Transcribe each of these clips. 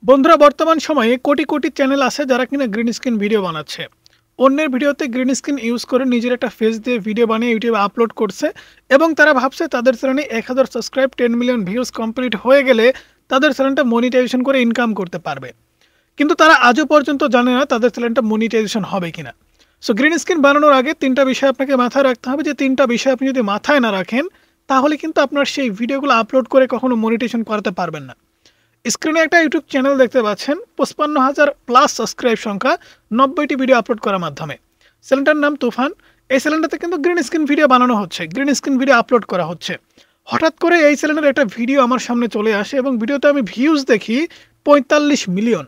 বন্ধুরা বর্তমান সময়ে কোটি কোটি চ্যানেল আছে যারা কিনা গ্রিন স্ক্রিন ভিডিও বানাচ্ছে। অন্যের ভিডিওতে গ্রিন স্ক্রিন ইউজ করে নিজের একটা ফেস দিয়ে ভিডিও বানিয়ে ইউটিউবে আপলোড করছে এবং তারা ভাবছে তাদের চ্যানেলে 1000 সাবস্ক্রাইব 10 মিলিয়ন ভিউজ কমপ্লিট হয়ে গেলে তাদের চ্যানেলটা মনিটাইজেশন করে ইনকাম করতে পারবে। কিন্তু তারা আজও পর্যন্ত জানে না তাদের চ্যানেলটা মনিটাইজেশন হবে কিনা। সো গ্রিন স্ক্রিন বানানোর আগে তিনটা বিষয় আপনাকে মাথায় রাখতে হবে, যে তিনটা বিষয় আপনি যদি মাথায় না রাখেন তাহলে কিন্তু আপনার সেই ভিডিওগুলো আপলোড করে কখনো মনিটাইজেশন করাতে পারবেন না। স্ক্রিনে একটা ইউটিউব চ্যানেল দেখতে পাচ্ছেন, 55,000 প্লাস সাবস্ক্রাইব সংখ্যা, 90টি ভিডিও আপলোড করার মাধ্যমে। চ্যানেলটার নাম তুফান। এই চ্যানেলটাতে কিন্তু গ্রিন স্ক্রিন ভিডিও বানানো হচ্ছে, গ্রিন স্ক্রিন ভিডিও আপলোড করা হচ্ছে। হঠাৎ করে এই চ্যানেলের একটা ভিডিও আমার সামনে চলে আসে এবং ভিডিওতে আমি ভিউজ দেখি 45 মিলিয়ন।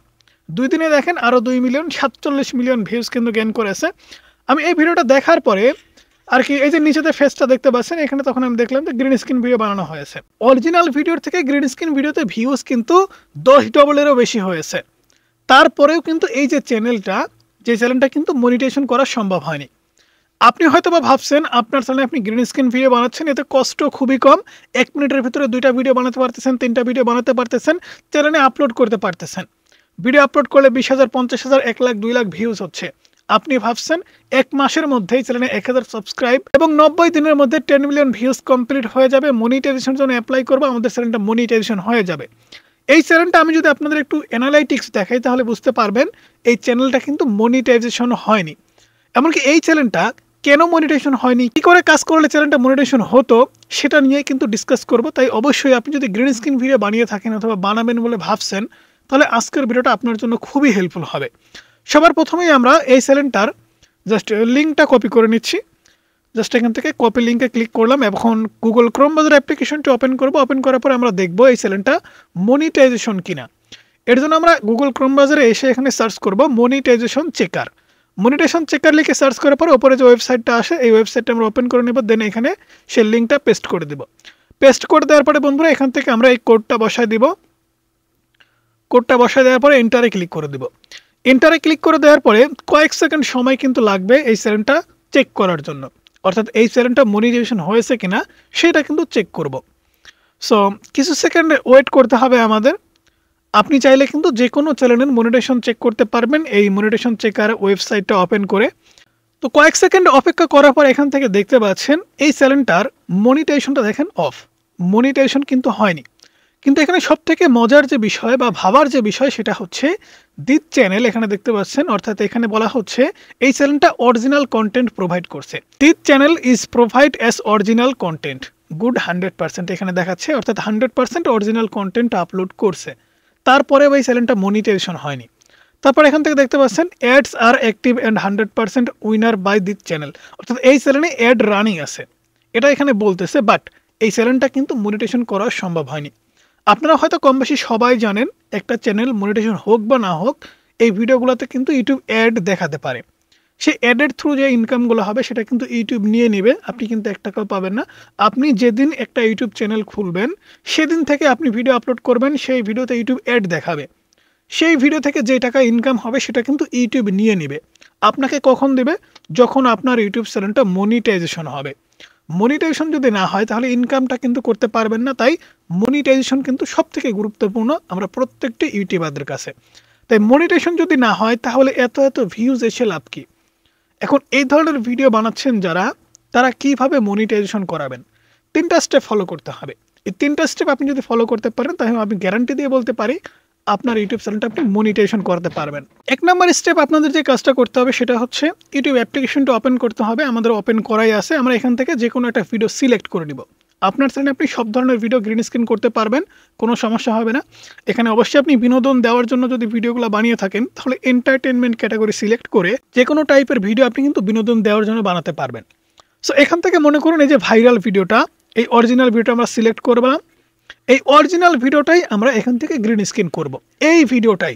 2 দিনে দেখেন আরও 2 মিলিয়ন, 47 মিলিয়ন ভিউজ কিন্তু গেইন করেছে। আমি এই ভিডিওটা দেখার পরে আর কি এই যে নিচেতে ফেসটা দেখতে পাচ্ছেন, এখানে তখন আমি দেখলাম যে গ্রিন স্ক্রিন ভিডিও বানানো হয়েছে। অরিজিনাল ভিডিওর থেকে গ্রিন স্ক্রিন ভিডিওতে ভিউজ কিন্তু 10 ডবলেরও বেশি হয়েছে। তারপরেও কিন্তু এই যে চ্যানেলটা কিন্তু মনিটাইজেশন করা সম্ভব হয়নি। আপনি হয়তো বা ভাবছেন আপনার চ্যানেলে আপনি গ্রিন স্ক্রিন ভিডিও বানাচ্ছেন, এতে কষ্ট খুবই কম, 1 মিনিটের ভিতরে 2টা ভিডিও বানাতে পারতেছেন, 3টা ভিডিও বানাতে পারতেছেন, চ্যানেলে আপলোড করতে পারতেছেন। ভিডিও আপলোড করলে 20,000, 50,000, 1 লাখ, 2 লাখ ভিউজ হচ্ছে। আপনি ভাবছেন 1 মাসের মধ্যেই চ্যানেলে 1000 সাবস্ক্রাইব এবং 90 দিনের মধ্যে 10 মিলিয়ন ভিউজ কমপ্লিট হয়ে যাবে, মনিটাইজেশনের জন্য অ্যাপ্লাই করবো, আমাদের চ্যানেলটা মনিটাইজেশন হয়ে যাবে। এই চ্যানেলটা আমি যদি আপনাদের একটু অ্যানালাইটিক্স দেখাই তাহলে বুঝতে পারবেন এই চ্যানেলটা কিন্তু মনিটাইজেশন হয়নি। এমনকি এই চ্যানেলটা কেন মনিটাইজেশন হয়নি, কী করে কাজ করলে চ্যানেলটা মনিটাইজেশন হতো, সেটা নিয়ে কিন্তু ডিসকাস করব। তাই অবশ্যই আপনি যদি গ্রিন স্ক্রিন ভিডিও বানিয়ে থাকেন অথবা বানাবেন বলে ভাবছেন তাহলে আজকের ভিডিওটা আপনার জন্য খুবই হেল্পফুল হবে। সবার প্রথমেই আমরা এই চ্যানেলটার জাস্ট লিঙ্কটা কপি করে নিচ্ছি। জাস্ট এখান থেকে কপি লিঙ্কে ক্লিক করলাম। এখন গুগল ক্রোম ব্রাউজার অ্যাপ্লিকেশনটি ওপেন করব। ওপেন করার পরে আমরা দেখব এই চ্যানেলটা মনিটাইজেশন কিনা। এর জন্য আমরা গুগল ক্রোম ব্রাউজারে এসে এখানে সার্চ করব মনিটাইজেশন চেকার। মনিটাইজেশন চেকার লিখে সার্চ করার পর উপরে যে ওয়েবসাইটটা আসে এই ওয়েবসাইটটা আমরা ওপেন করে নেব। দেন এখানে সেই লিঙ্কটা পেস্ট করে দেব। পেস্ট করে দেওয়ার পরে বন্ধুরা এখান থেকে আমরা এই কোডটা বসায় দিব। কোডটা বসায় দেওয়ার পরে এন্টারে ক্লিক করে দেব। এন্টারে ক্লিক করে দেওয়ার পরে কয়েক সেকেন্ড সময় কিন্তু লাগবে এই চ্যানেলটা চেক করার জন্য, অর্থাৎ এই চ্যানেলটা মনিটাইজেশন হয়েছে কিনা সেটা কিন্তু চেক করব। সো কিছু সেকেন্ড ওয়েট করতে হবে আমাদের। আপনি চাইলে কিন্তু যে কোনো চ্যানেলের মনিটাইজেশন চেক করতে পারবেন এই মনিটাইজেশন চেকার ওয়েবসাইটটা ওপেন করে। তো কয়েক সেকেন্ড অপেক্ষা করার পর এখান থেকে দেখতে পাচ্ছেন এই চ্যানেলটার মনিটাইজেশনটা দেখেন অফ, মনিটাইজেশন কিন্তু হয়নি। কিন্তু এখানে সবথেকে মজার যে বিষয় বা ভাবার যে বিষয় সেটা হচ্ছে দিস চ্যানেল এখানে দেখতে পাচ্ছেন, অর্থাৎ এখানে বলা হচ্ছে এই চ্যানেলটা অরিজিনাল কন্টেন্ট প্রোভাইড করছে। This channel is provide as original content good 100% এখানে দেখাচ্ছে, অর্থাৎ 100% অরিজিনাল কন্টেন্ট আপলোড করছে। তারপরে এই চ্যানেলটা মনিটাইজেশন হয়নি। তারপর এখান থেকে দেখতে পাচ্ছেন ads are active and 100% winner by this channel, অর্থাৎ এই চ্যানেলে অ্যাড রানিং আছে এটা এখানে বলতেছে, বাট এই চ্যানেলটা কিন্তু মনিটাইজেশন করা সম্ভব হয়নি। আপনারা হয়তো কম বেশি সবাই জানেন একটা চ্যানেল মনিটাইজেশন হোক বা না হোক এই ভিডিওগুলোতে কিন্তু ইউটিউব অ্যাড দেখাতে পারে। সেই অ্যাডের থ্রু যে ইনকামগুলো হবে সেটা কিন্তু ইউটিউব নিয়ে নেবে, আপনি কিন্তু 1 টাকাও পাবেন না। আপনি যেদিন একটা ইউটিউব চ্যানেল খুলবেন সেদিন থেকে আপনি ভিডিও আপলোড করবেন, সেই ভিডিওতে ইউটিউব অ্যাড দেখাবে। সেই ভিডিও থেকে যে টাকা ইনকাম হবে সেটা কিন্তু ইউটিউব নিয়ে নেবে। আপনাকে কখন দেবে? যখন আপনার ইউটিউব চ্যানেলটা মনিটাইজেশন হবে। মনিটাইজেশন যদি না হয় তাহলে ইনকামটা কিন্তু করতে পারবেন না। তাই মনিটাইজেশন কিন্তু সবথেকে গুরুত্বপূর্ণ আমরা প্রত্যেকটি ইউটিউবারদের কাছে। তাই মনিটাইজেশন যদি না হয় তাহলে এত এত ভিউজ এসে লাভ কি? এখন এই ধরনের ভিডিও বানাচ্ছেন যারা, তারা কিভাবে মনিটাইজেশন করাবেন? 3টা স্টেপ ফলো করতে হবে। এই 3টা স্টেপ আপনি যদি ফলো করতে পারেন তাহলে আমি গ্যারান্টি দিয়ে বলতে পারি আপনার ইউটিউব চ্যানেলটা আপনি মনিটাইজেশন করতে পারবেন। 1 নম্বর স্টেপ আপনাদের যে কাজটা করতে হবে সেটা হচ্ছে ইউটিউব অ্যাপ্লিকেশনটা ওপেন করতে হবে। আমাদের ওপেন করাই আছে। আমরা এখান থেকে যে কোনো একটা ভিডিও সিলেক্ট করে নিব। আপনার চ্যানেলে আপনি সব ধরনের ভিডিও গ্রিন স্ক্রিন করতে পারবেন, কোনো সমস্যা হবে না। এখানে অবশ্যই আপনি বিনোদন দেওয়ার জন্য যদি ভিডিওগুলো বানিয়ে থাকেন তাহলে এন্টারটেনমেন্ট ক্যাটাগরি সিলেক্ট করে যে কোনো টাইপের ভিডিও আপনি কিন্তু বিনোদন দেওয়ার জন্য বানাতে পারবেন। সো এখান থেকে মনে করুন এই যে ভাইরাল ভিডিওটা, এই অরিজিনাল ভিডিওটা আমরা সিলেক্ট করলাম। এই অরিজিনাল ভিডিওটাই আমরা এখান থেকে গ্রিন স্ক্রিন করব। এই ভিডিওটাই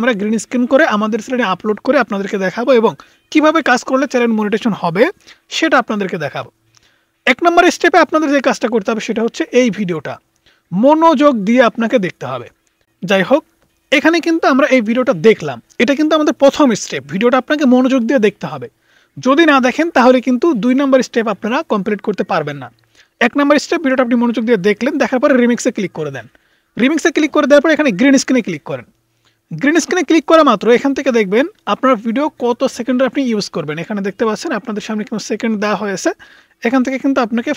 আমরা গ্রিন স্ক্রিন করে আমাদের চ্যানেলে আপলোড করে আপনাদেরকে দেখাবো এবং কিভাবে কাজ করলে চ্যানেল মনিটাইজেশন হবে সেটা আপনাদেরকে দেখাবো। 1 নম্বর স্টেপে আপনাদের যে কাজটা করতে হবে সেটা হচ্ছে এই ভিডিওটা মনোযোগ দিয়ে আপনাকে দেখতে হবে। যাই হোক, এখানে কিন্তু আমরা এই ভিডিওটা দেখলাম, এটা কিন্তু আমাদের প্রথম স্টেপ। ভিডিওটা আপনাকে মনোযোগ দিয়ে দেখতে হবে। যদি না দেখেন তাহলে কিন্তু 2 নম্বর স্টেপ আপনারা কমপ্লিট করতে পারবেন না। 1 নম্বর স্টেপ ভিডিওটা আপনি মনোযোগ দিয়ে দেখলেন, দেখার পরে রিমিক্সে ক্লিক করে দেন। রিমিক্সে ক্লিক করে দেওয়ার পর এখানে গ্রিন স্ক্রিনে ক্লিক করেন। গ্রিন স্ক্রিনে ক্লিক করা মাত্র এখান থেকে দেখবেন আপনার ভিডিও কত সেকেন্ডের আপনি ইউজ করবেন। এখানে দেখতে পাচ্ছেন আপনাদের সামনে কিন্তু সেকেন্ড দেওয়া হয়েছে। এখান থেকে কিন্তু আপনাকে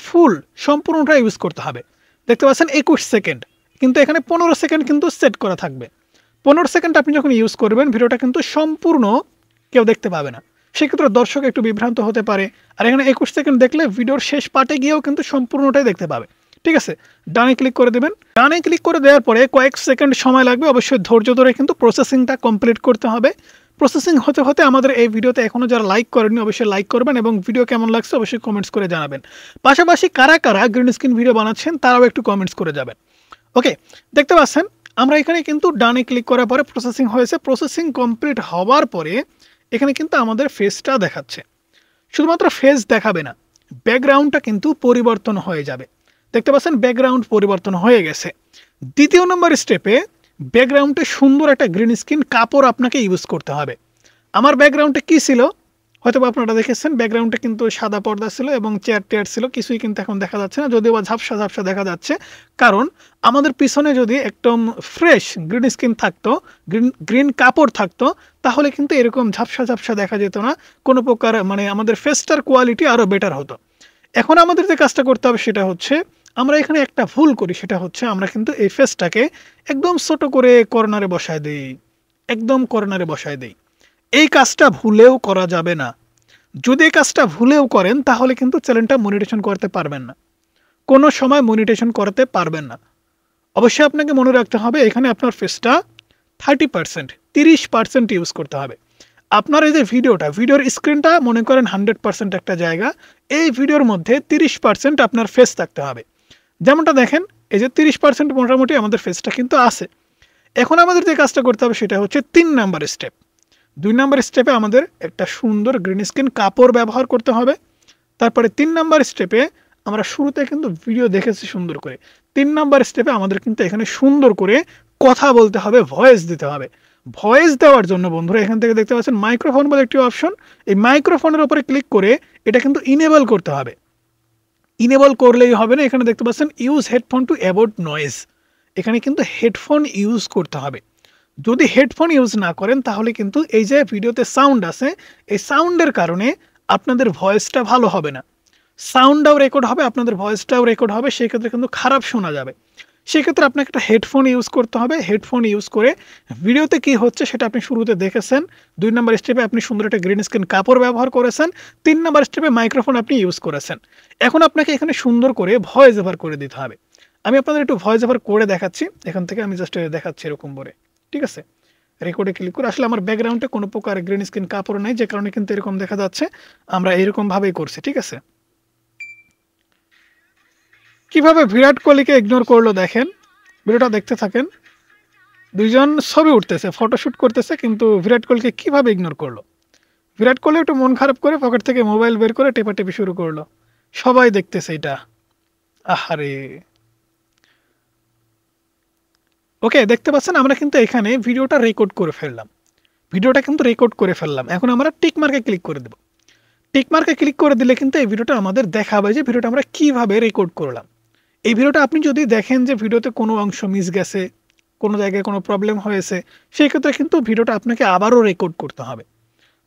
সম্পূর্ণটা ইউজ করতে হবে। দেখতে পাচ্ছেন 21 সেকেন্ড, কিন্তু এখানে 15 সেকেন্ড কিন্তু সেট করা থাকবে। 15 সেকেন্ড আপনি যখন ইউজ করবেন ভিডিওটা কিন্তু সম্পূর্ণ কেউ দেখতে পাবে না, সেক্ষেত্রে দর্শক একটু বিভ্রান্ত হতে পারে। আর এখানে 21 সেকেন্ড দেখলে ভিডিওর শেষ পার্টে গিয়েও কিন্তু সম্পূর্ণটাই দেখতে পাবে। ঠিক আছে, ডানে ক্লিক করে দেবেন। ডানে ক্লিক করে দেওয়ার পরে কয়েক সেকেন্ড সময় লাগবে, অবশ্যই ধৈর্য ধরে কিন্তু প্রসেসিংটা কমপ্লিট করতে হবে। প্রসেসিং হতে হতে আমাদের এই ভিডিওতে এখনও যারা লাইক করেননি অবশ্যই লাইক করবেন এবং ভিডিও কেমন লাগছে অবশ্যই কমেন্টস করে জানাবেন। পাশাপাশি কারা কারা গ্রিন স্ক্রিন ভিডিও বানাচ্ছেন তারাও একটু কমেন্টস করে যাবেন। ওকে, দেখতে পাচ্ছেন আমরা এখানে কিন্তু ডানে ক্লিক করার পরে প্রসেসিং হয়েছে। প্রসেসিং কমপ্লিট হওয়ার পরে এখানে কিন্তু আমাদের ফেসটা দেখাচ্ছে। শুধুমাত্র ফেস দেখাবে না, ব্যাকগ্রাউন্ডটা কিন্তু পরিবর্তন হয়ে যাবে। দেখতে পাচ্ছেন ব্যাকগ্রাউন্ড পরিবর্তন হয়ে গেছে। দ্বিতীয় নম্বর স্টেপে ব্যাকগ্রাউন্ডে সুন্দর একটা গ্রিন স্ক্রিন কাপড় আপনাকে ইউজ করতে হবে। আমার ব্যাকগ্রাউন্ডে কি ছিল হয়তো আপনারা দেখেছেন, ব্যাকগ্রাউন্ডে কিন্তু সাদা পর্দা ছিল এবং চেয়ার টেয়ার ছিল, কিছুই কিন্তু এখন দেখা যাচ্ছে না, যদিও বা ঝাপসা ঝাপসা দেখা যাচ্ছে। কারণ আমাদের পিছনে যদি একদম ফ্রেশ গ্রিন স্ক্রিন থাকতো, গ্রিন কাপড় থাকতো, তাহলে কিন্তু এরকম ঝাপসা ঝাপসা দেখা যেত না, কোনো প্রকার মানে আমাদের ফেসটার কোয়ালিটি আরও বেটার হতো। এখন আমাদের যে কাজটা করতে হবে সেটা হচ্ছে, আমরা এখানে একটা ভুল করি, সেটা হচ্ছে আমরা কিন্তু এই ফেসটাকে একদম ছোট করে কর্নারে বসায় দিই, একদম কর্নারে বসায় দিই। এই কাজটা ভুলেও করা যাবে না। যদি এই কাজটা ভুলেও করেন তাহলে কিন্তু চ্যানেলটা মনিটাইজেশন করতে পারবেন না, কোনো সময় মনিটাইজেশন করতে পারবেন না। অবশ্যই আপনাকে মনে রাখতে হবে এখানে আপনার ফেসটা 30%, 30% ইউজ করতে হবে। আপনার এই যে ভিডিওর স্ক্রিনটা মনে করেন 100% একটা জায়গা, এই ভিডিওর মধ্যে 30% আপনার ফেস থাকতে হবে। যেমনটা দেখেন এই যে 30% মোটামুটি আমাদের ফেসটা কিন্তু আছে। এখন আমাদের যে কাজটা করতে হবে সেটা হচ্ছে 3 নাম্বার স্টেপ। 2 নাম্বার স্টেপে আমাদের একটা সুন্দর গ্রিন স্ক্রিন কাপড় ব্যবহার করতে হবে। তারপরে 3 নাম্বার স্টেপে আমরা শুরুতে কিন্তু ভিডিও দেখেছি সুন্দর করে। 3 নাম্বার স্টেপে আমাদের কিন্তু এখানে সুন্দর করে কথা বলতে হবে, ভয়েস দিতে হবে। ভয়েস দেওয়ার জন্য বন্ধুরা এখান থেকে দেখতে পাচ্ছেন মাইক্রোফোন বলে একটি অপশন, এই মাইক্রোফোনের উপরে ক্লিক করে এটা কিন্তু ইনেবল করতে হবে। ইনেবল করলেই হবে না, এখানে দেখতে পাচ্ছেন use headphone to avoid noise, এখানে কিন্তু হেডফোন ইউজ করতে হবে। যদি হেডফোন ইউজ না করেন তাহলে কিন্তু এই যে ভিডিওতে সাউন্ড আছে, এই সাউন্ডের কারণে আপনাদের ভয়েসটা ভালো হবে না। সাউন্ডটাও রেকর্ড হবে, আপনাদের ভয়েসটাও রেকর্ড হবে, সেক্ষেত্রে কিন্তু খারাপ শোনা যাবে। সেক্ষেত্রে আপনাকে একটা হেডফোন ইউজ করতে হবে। হেডফোন ইউজ করে ভিডিওতে কি হচ্ছে সেটা আপনি শুরুতে দেখেছেন। 2 নাম্বার স্টেপে আপনি সুন্দর একটা গ্রিন স্ক্রিন কাপড় ব্যবহার করেছেন। 3 নাম্বার স্টেপে মাইক্রোফোন আপনি ইউজ করেছেন। এখন আপনাকে এখানে সুন্দর করে ভয়েস ওভার করে দিতে হবে। আমি আপনাদের একটু ভয়েস ওভার করে দেখাচ্ছি, এখান থেকে আমি জাস্ট দেখাচ্ছি এরকম করে। ঠিক আছে, রেকর্ডে ক্লিক করে, আসলে আমার ব্যাকগ্রাউন্ডে কোনো প্রকার গ্রিন স্ক্রিন কাপড় নেই, যে কারণে কিন্তু এরকম দেখা যাচ্ছে। আমরা এরকমভাবেই করছি। ঠিক আছে, কিভাবে বিরাট কোহলিকে ইগনোর করলো দেখেন, ভিডিওটা দেখতে থাকেন। দুইজন ছবি উঠতেছে, ফটোশ্যুট করতেছে, কিন্তু বিরাট কোহলিকে কিভাবে ইগনোর করলো। বিরাট কোহলি একটু মন খারাপ করে পকেট থেকে মোবাইল বের করে টেপাটেপি শুরু করলো, সবাই দেখতেছে এটা। আহারে, ওকে, দেখতে পাচ্ছেন আমরা কিন্তু এখানে ভিডিওটা রেকর্ড করে ফেললাম। এখন আমরা টিক মার্কে ক্লিক করে দেব। টিক মার্কে ক্লিক করে দিলে কিন্তু এই ভিডিওটা আমাদের দেখাবে যে ভিডিওটা আমরা কিভাবে রেকর্ড করলাম। এই ভিডিওটা আপনি যদি দেখেন যে ভিডিওতে কোনো অংশ মিস গেছে, কোনো জায়গায় কোনো প্রবলেম হয়েছে, সেই ক্ষেত্রে কিন্তু ভিডিওটা আপনাকে আবারও রেকর্ড করতে হবে।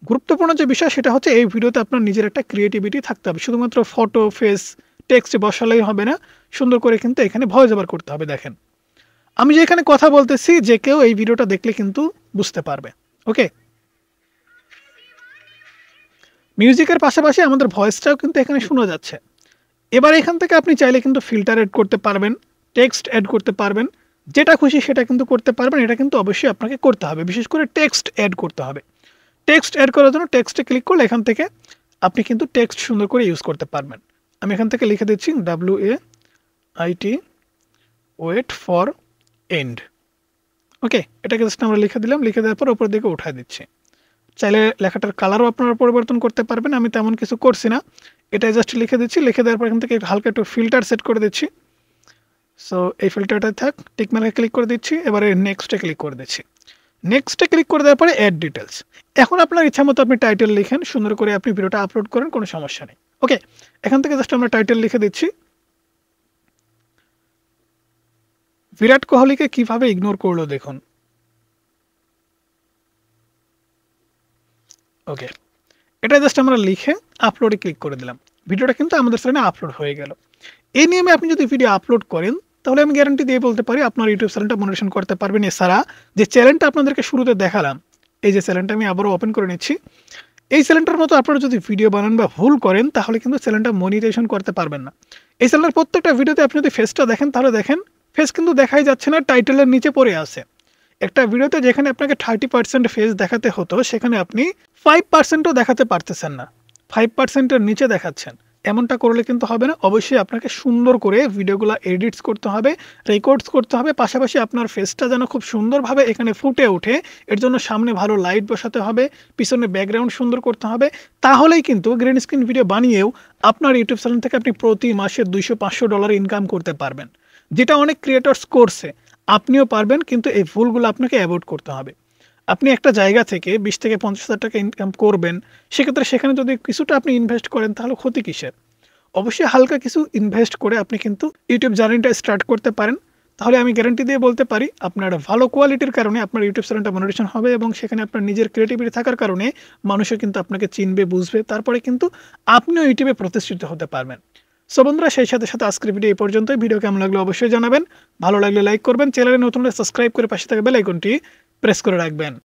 গুরুত্বপূর্ণ যে বিষয় সেটা হচ্ছে এই ভিডিওতে আপনার নিজের একটা ক্রিয়েটিভিটি থাকতে হবে। শুধুমাত্র ফটো, ফেস, টেক্সট বসালেই হবে না, সুন্দর করে কিন্তু এখানে ভয়েস ওভার করতে হবে। দেখেন আমি যে এখানে কথা বলতেছি, যে কেউ এই ভিডিওটা দেখলে কিন্তু বুঝতে পারবে। ওকে, মিউজিকের পাশাপাশি আমাদের ভয়েসটাও কিন্তু এখানে শোনা যাচ্ছে। এবার এখান থেকে আপনি চাইলে কিন্তু ফিল্টার অ্যাড করতে পারবেন, টেক্সট অ্যাড করতে পারবেন, যেটা খুশি সেটা কিন্তু করতে পারবেন। এটা কিন্তু অবশ্যই আপনাকে করতে হবে, বিশেষ করে টেক্সট অ্যাড করতে হবে। টেক্সট অ্যাড করার জন্য টেক্সটে ক্লিক করলে এখান থেকে আপনি কিন্তু টেক্সট সুন্দর করে ইউজ করতে পারবেন। আমি এখান থেকে লিখে দিচ্ছি WAIT ওয়েট ফর এন্ড। ওকে, এটাকে জাস্ট আমরা লিখে দিলাম, লিখে দেওয়ার পর উপরের দিকে উঠায় দিচ্ছি। চাইলে লেখাটার কালারও আপনারা পরিবর্তন করতে পারবেন, আমি তেমন কিছু করছি না, এটাই জাস্ট লিখে দিচ্ছি। লিখে দেওয়ার পর এখান থেকে হালকা একটু ফিল্টার সেট করে দিচ্ছি। সো এই ফিল্টারটা থাক, টিক মার্কে ক্লিক করে দিচ্ছি। এবারে নেক্সটে ক্লিক করে দিচ্ছি। নেক্সটে ক্লিক করে দেওয়ার পরে অ্যাড ডিটেলস। এখন আপনার ইচ্ছা মতো আপনি টাইটেল লিখেন, সুন্দর করে আপনি ভিডিওটা আপলোড করেন, কোনো সমস্যা নেই। ওকে, এখান থেকে জাস্ট আমরা টাইটেল লিখে দিচ্ছি। বিরাট কোহলিকে কিভাবে ইগনোর করলো দেখুন। ওকে, এটা জাস্ট আমরা লিখে আপলোডে ক্লিক করে দিলাম। ভিডিওটা কিন্তু আমাদের চ্যানেলে আপলোড হয়ে গেল। এই নিয়মে আপনি যদি ভিডিও আপলোড করেন তাহলে আমি গ্যারান্টি দিয়ে বলতে পারি আপনার ইউটিউব চ্যানেলটা মনিটাইজেশন করতে পারবেন। এছাড়া যে চ্যানেলটা আপনাদেরকে শুরুতে দেখালাম, এই যে চ্যানেলটা আমি আবারও ওপেন করে নিচ্ছি, এই চ্যানেলটার মতো আপনারা যদি ভিডিও বানান বা ভুল করেন তাহলে কিন্তু চ্যানেলটা মনিটাইজেশন করতে পারবেন না। এই চ্যানেলের প্রত্যেকটা ভিডিওতে আপনি যদি ফেসটা দেখেন তাহলে দেখেন ফেস কিন্তু দেখাই যাচ্ছে না, টাইটেলের নিচে পড়ে আছে। একটা ভিডিওতে যেখানে আপনাকে 30% ফেস দেখাতে হতো সেখানে আপনি 5%ও দেখাতে পারতেছেন না, 5%-এর নিচে দেখাচ্ছেন। এমনটা করলে কিন্তু হবে না। অবশ্যই আপনাকে সুন্দর করে ভিডিওগুলো এডিটস করতে হবে, রেকর্ডস করতে হবে, পাশাপাশি আপনার ফেসটা যেন খুব সুন্দরভাবে এখানে ফুটে ওঠে। এর জন্য সামনে ভালো লাইট বসাতে হবে, পিছনে ব্যাকগ্রাউন্ড সুন্দর করতে হবে। তাহলেই কিন্তু গ্রিন স্ক্রিন ভিডিও বানিয়েও আপনার ইউটিউব চ্যানেল থেকে আপনি প্রতি মাসে $200-500 ইনকাম করতে পারবেন, যেটা অনেক ক্রিয়েটর্স করছে। আপনিও পারবেন, কিন্তু এই ভুলগুলো আপনাকে অ্যাভয়েড করতে হবে। আপনি একটা জায়গা থেকে 20,000-50,000 টাকা ইনকাম করবেন, সেক্ষেত্রে সেখানে যদি কিছুটা আপনি ইনভেস্ট করেন তাহলে ক্ষতি কিসের? অবশ্যই হালকা কিছু ইনভেস্ট করে আপনি কিন্তু ইউটিউব জার্নিটা স্টার্ট করতে পারেন। তাহলে আমি গ্যারান্টি দিয়ে বলতে পারি আপনার ভালো কোয়ালিটির কারণে আপনার ইউটিউব চ্যানেলটা মনিটাইজেশন হবে এবং সেখানে আপনার নিজের ক্রিয়েটিভিটি থাকার কারণে মানুষও কিন্তু আপনাকে চিনবে, বুঝবে। তারপরে কিন্তু আপনিও ইউটিউবে প্রতিষ্ঠিত হতে পারবেন। সো বন্ধুরা, সেই সাথে সাথে আজকের ভিডিও এই পর্যন্তই। ভিডিও কেমন লাগলো অবশ্যই জানাবেন। ভালো লাগলে লাইক করবেন, চ্যানেলে নতুন হলে সাবস্ক্রাইব করে পাশে থাকা বেল আইকনটি প্রেস করে রাখবেন।